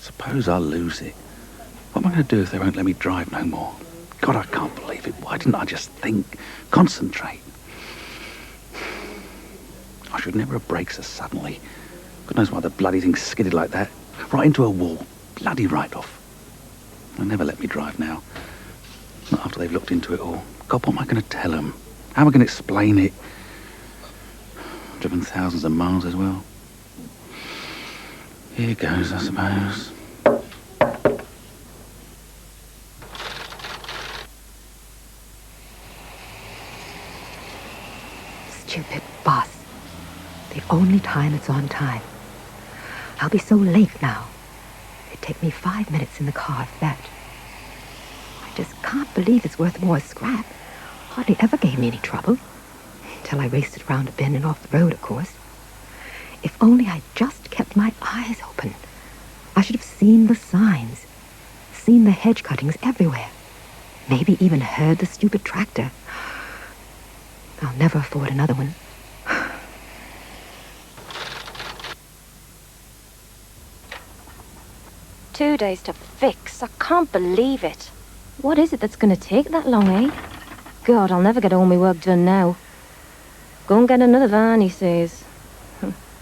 Suppose I lose it. What am I going to do if they won't let me drive no more? God, I can't believe it. Why didn't I just think, concentrate? I should never have braked so suddenly. God knows why the bloody thing skidded like that. Right into a wall. Bloody right off. They'll never let me drive now. Not after they've looked into it all. God, what am I going to tell them? How am I going to explain it? Driven thousands of miles as well. Here goes, I suppose. Stupid bus. The only time it's on time. I'll be so late now. It'd take me 5 minutes in the car, if that. I just can't believe it's worth more scrap. Hardly ever gave me any trouble. Till I raced it round a bend and off the road, of course. If only I'd just kept my eyes open. I should have seen the signs. Seen the hedge cuttings everywhere. Maybe even heard the stupid tractor. I'll never afford another one. 2 days to fix. I can't believe it. What is it that's going to take that long, eh? God, I'll never get all my work done now. Go and get another van, he says.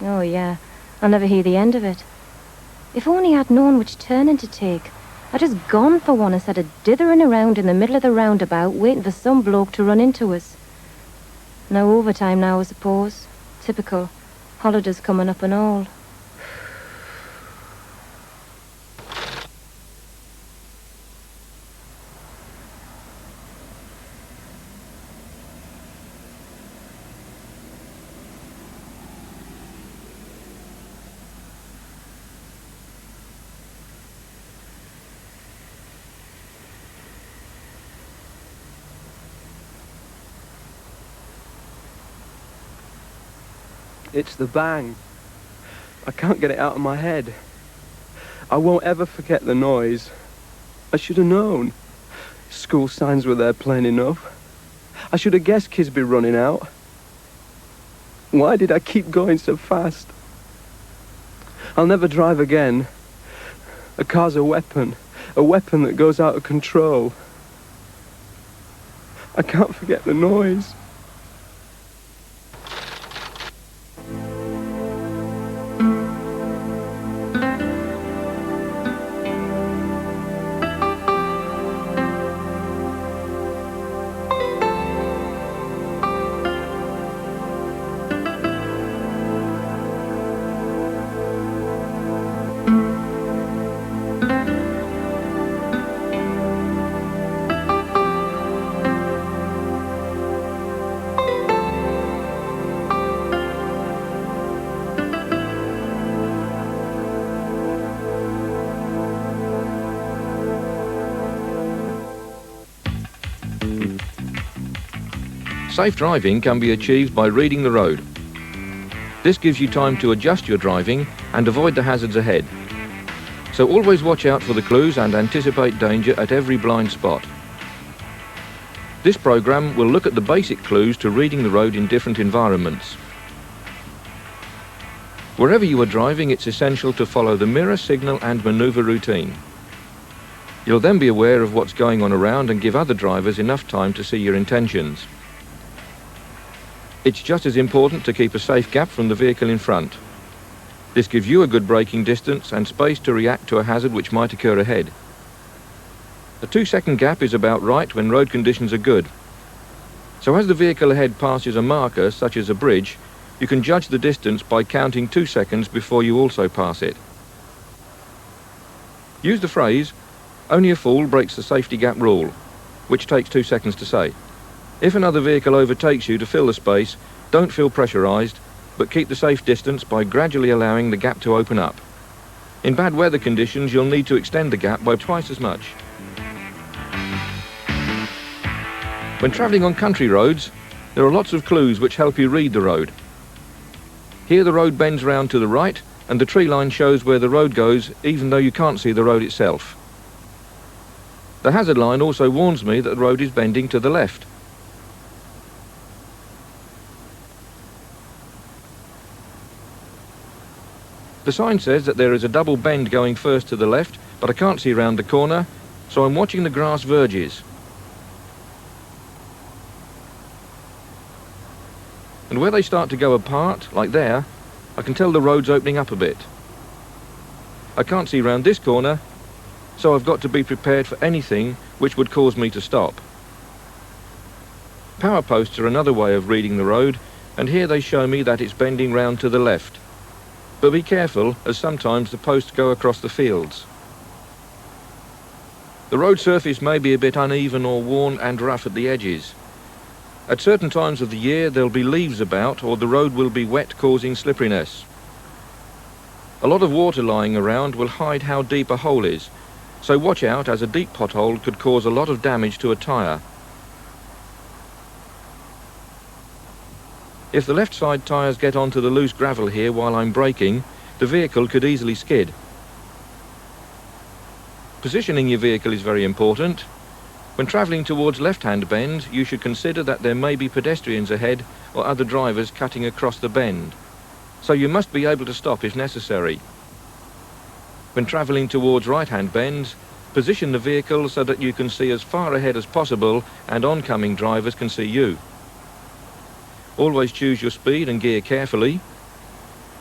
Oh, yeah. I'll never hear the end of it. If only I'd known which turning to take. I'd just gone for one instead of dithering around in the middle of the roundabout waiting for some bloke to run into us. No overtime now, I suppose. Typical. Holidays coming up and all. It's the bang. I can't get it out of my head. I won't ever forget the noise. I should have known. School signs were there plain enough. I should have guessed kids be running out. Why did I keep going so fast? I'll never drive again. A car's a weapon that goes out of control. I can't forget the noise. Safe driving can be achieved by reading the road. This gives you time to adjust your driving and avoid the hazards ahead. So always watch out for the clues and anticipate danger at every blind spot. This program will look at the basic clues to reading the road in different environments. Wherever you are driving, it's essential to follow the mirror, signal and manoeuvre routine. You'll then be aware of what's going on around and give other drivers enough time to see your intentions. It's just as important to keep a safe gap from the vehicle in front. This gives you a good braking distance and space to react to a hazard which might occur ahead. A 2-second gap is about right when road conditions are good. So as the vehicle ahead passes a marker, such as a bridge, you can judge the distance by counting 2 seconds before you also pass it. Use the phrase, "Only a fool breaks the safety gap rule," which takes 2 seconds to say. If another vehicle overtakes you to fill the space, don't feel pressurized, but keep the safe distance by gradually allowing the gap to open up. In bad weather conditions, you'll need to extend the gap by twice as much. When travelling on country roads, there are lots of clues which help you read the road. Here the road bends round to the right, and the tree line shows where the road goes, even though you can't see the road itself. The hazard line also warns me that the road is bending to the left. The sign says that there is a double bend going first to the left, but I can't see round the corner, so I'm watching the grass verges. And where they start to go apart, like there, I can tell the road's opening up a bit. I can't see round this corner, so I've got to be prepared for anything which would cause me to stop. Power posts are another way of reading the road, and here they show me that it's bending round to the left. But be careful, as sometimes the posts go across the fields. The road surface may be a bit uneven or worn and rough at the edges. At certain times of the year there'll be leaves about, or the road will be wet, causing slipperiness. A lot of water lying around will hide how deep a hole is, so watch out, as a deep pothole could cause a lot of damage to a tyre. If the left side tyres get onto the loose gravel here while I'm braking, the vehicle could easily skid. Positioning your vehicle is very important. When travelling towards left-hand bends, you should consider that there may be pedestrians ahead or other drivers cutting across the bend, so you must be able to stop if necessary. When travelling towards right-hand bends, position the vehicle so that you can see as far ahead as possible and oncoming drivers can see you. Always choose your speed and gear carefully.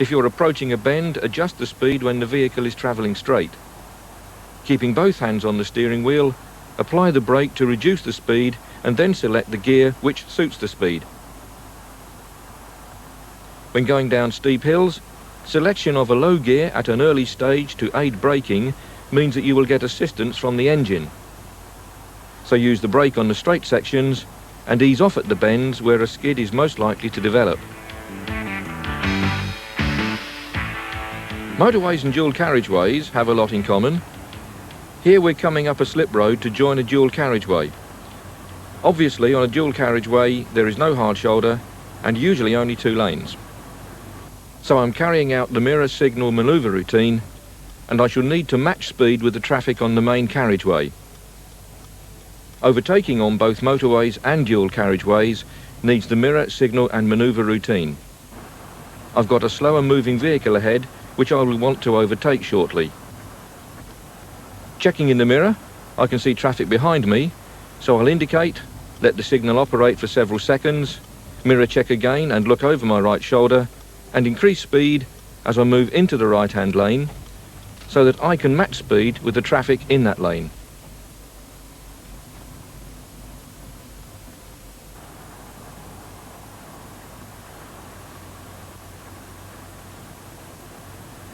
If you're approaching a bend, adjust the speed when the vehicle is travelling straight. Keeping both hands on the steering wheel, apply the brake to reduce the speed and then select the gear which suits the speed. When going down steep hills, selection of a low gear at an early stage to aid braking means that you will get assistance from the engine. So use the brake on the straight sections and ease off at the bends where a skid is most likely to develop. Motorways and dual carriageways have a lot in common. Here we're coming up a slip road to join a dual carriageway. Obviously on a dual carriageway there is no hard shoulder and usually only 2 lanes. So I'm carrying out the mirror signal manoeuvre routine, and I shall need to match speed with the traffic on the main carriageway. Overtaking on both motorways and dual carriageways needs the mirror signal and manoeuvre routine. I've got a slower moving vehicle ahead which I will want to overtake shortly. Checking in the mirror, I can see traffic behind me, so I'll indicate, let the signal operate for several seconds, mirror check again and look over my right shoulder, and increase speed as I move into the right-hand lane, so that I can match speed with the traffic in that lane.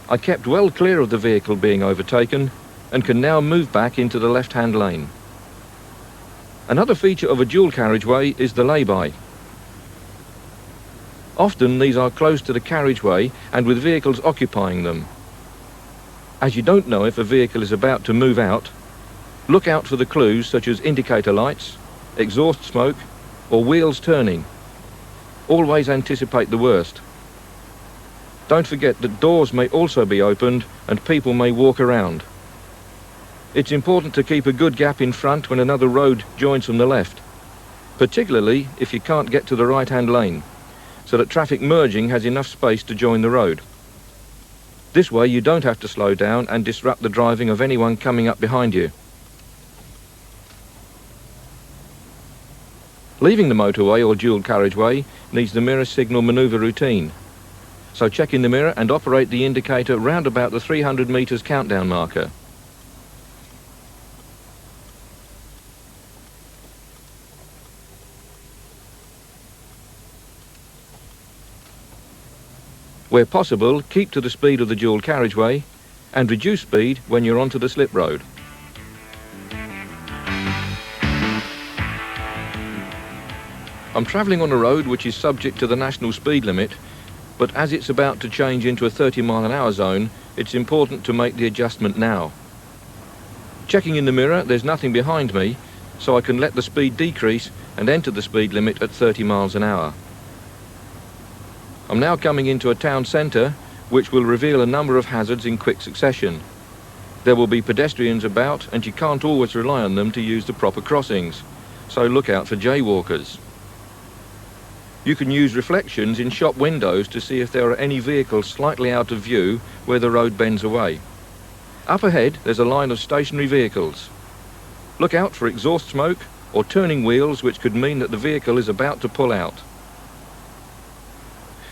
I kept well clear of the vehicle being overtaken, and can now move back into the left-hand lane. Another feature of a dual carriageway is the lay-by. Often these are close to the carriageway and with vehicles occupying them. As you don't know if a vehicle is about to move out, look out for the clues such as indicator lights, exhaust smoke, or wheels turning. Always anticipate the worst. Don't forget that doors may also be opened and people may walk around. It's important to keep a good gap in front when another road joins from the left, particularly if you can't get to the right-hand lane, so that traffic merging has enough space to join the road. This way you don't have to slow down and disrupt the driving of anyone coming up behind you. Leaving the motorway or dual carriageway needs the mirror signal manoeuvre routine. So check in the mirror and operate the indicator round about the 300 metres countdown marker. Where possible, keep to the speed of the dual carriageway and reduce speed when you're onto the slip road. I'm travelling on a road which is subject to the national speed limit, but as it's about to change into a 30-mile-an-hour zone, it's important to make the adjustment now. Checking in the mirror, there's nothing behind me, so I can let the speed decrease and enter the speed limit at 30 miles an hour. I'm now coming into a town centre, which will reveal a number of hazards in quick succession. There will be pedestrians about, and you can't always rely on them to use the proper crossings, so look out for jaywalkers. You can use reflections in shop windows to see if there are any vehicles slightly out of view where the road bends away. Up ahead, there's a line of stationary vehicles. Look out for exhaust smoke or turning wheels, which could mean that the vehicle is about to pull out.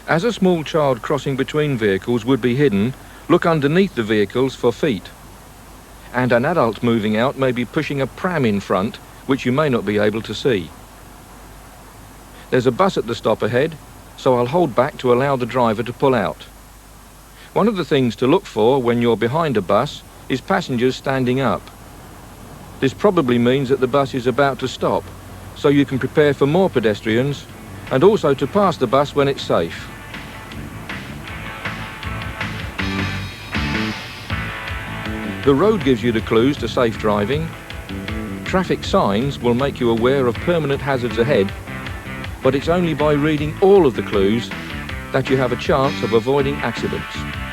As a small child crossing between vehicles would be hidden, look underneath the vehicles for feet. And an adult moving out may be pushing a pram in front, which you may not be able to see. There's a bus at the stop ahead, so I'll hold back to allow the driver to pull out. One of the things to look for when you're behind a bus is passengers standing up. This probably means that the bus is about to stop, so you can prepare for more pedestrians and also to pass the bus when it's safe. The road gives you the clues to safe driving. Traffic signs will make you aware of permanent hazards ahead, but it's only by reading all of the clues that you have a chance of avoiding accidents.